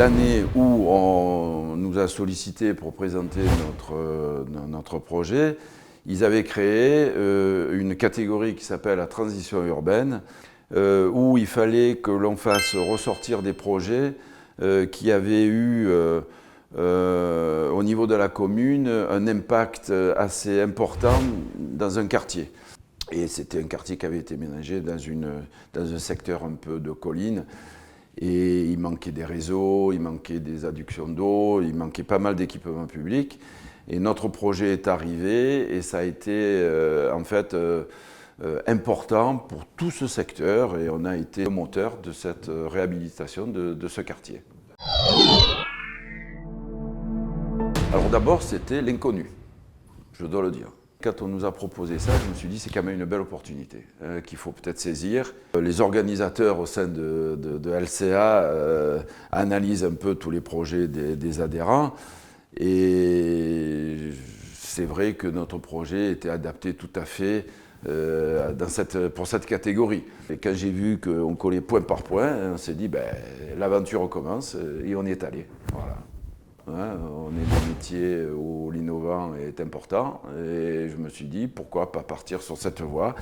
l'année où on nous a sollicité pour présenter notre projet, ils avaient créé une catégorie qui s'appelle la transition urbaine, où il fallait que l'on fasse ressortir des projets qui avaient eu au niveau de la commune un impact assez important dans un quartier. Et c'était un quartier qui avait été ménagé dans un secteur un peu de colline. Et il manquait des réseaux, il manquait des adductions d'eau, il manquait pas mal d'équipements publics. Et notre projet est arrivé et ça a été en fait important pour tout ce secteur et on a été le moteur de cette réhabilitation de ce quartier. Alors d'abord, c'était l'inconnu, je dois le dire. Quand on nous a proposé ça, je me suis dit c'est quand même une belle opportunité qu'il faut peut-être saisir. Les organisateurs au sein de LCA analysent un peu tous les projets des adhérents et c'est vrai que notre projet était adapté tout à fait pour cette catégorie. Et quand j'ai vu qu'on collait point par point, on s'est dit l'aventure commence et on y est allé. Voilà. On est dans un métier où l'innovant est important et je me suis dit pourquoi pas partir sur cette voie.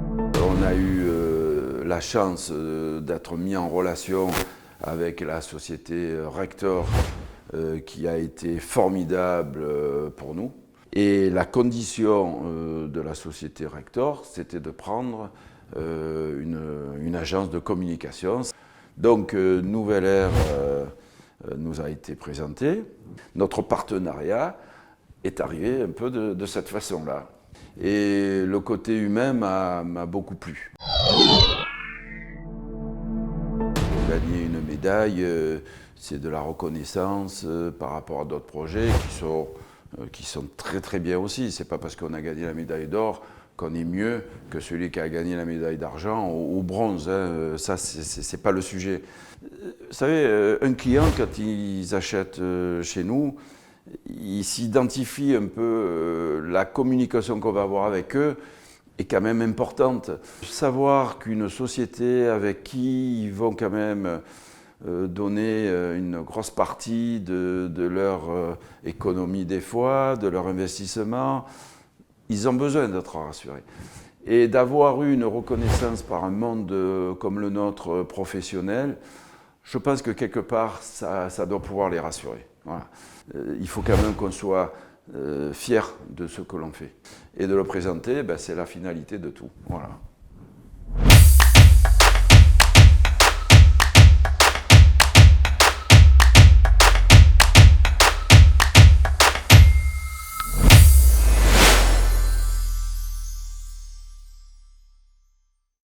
On a eu la chance d'être mis en relation avec la société Rector qui a été formidable pour nous. Et la condition de la société Rector, c'était de prendre une agence de communication. Donc, Nouvelle Ère nous a été présenté. Notre partenariat est arrivé un peu de cette façon-là. Et le côté humain m'a beaucoup plu. Gagner une médaille, c'est de la reconnaissance par rapport à d'autres projets qui sont très très bien aussi. C'est pas parce qu'on a gagné la médaille d'or qu'on est mieux que celui qui a gagné la médaille d'argent ou bronze. Hein. Ça, c'est pas le sujet. Vous savez, un client, quand ils achètent chez nous, il s'identifie un peu, la communication qu'on va avoir avec eux est quand même importante. Savoir qu'une société avec qui ils vont quand même donner une grosse partie de leur économie des fois, de leur investissement, ils ont besoin d'être rassurés. Et d'avoir eu une reconnaissance par un monde comme le nôtre professionnel, je pense que quelque part, ça doit pouvoir les rassurer. Voilà. Il faut quand même qu'on soit fier de ce que l'on fait. Et de le présenter, c'est la finalité de tout. Voilà.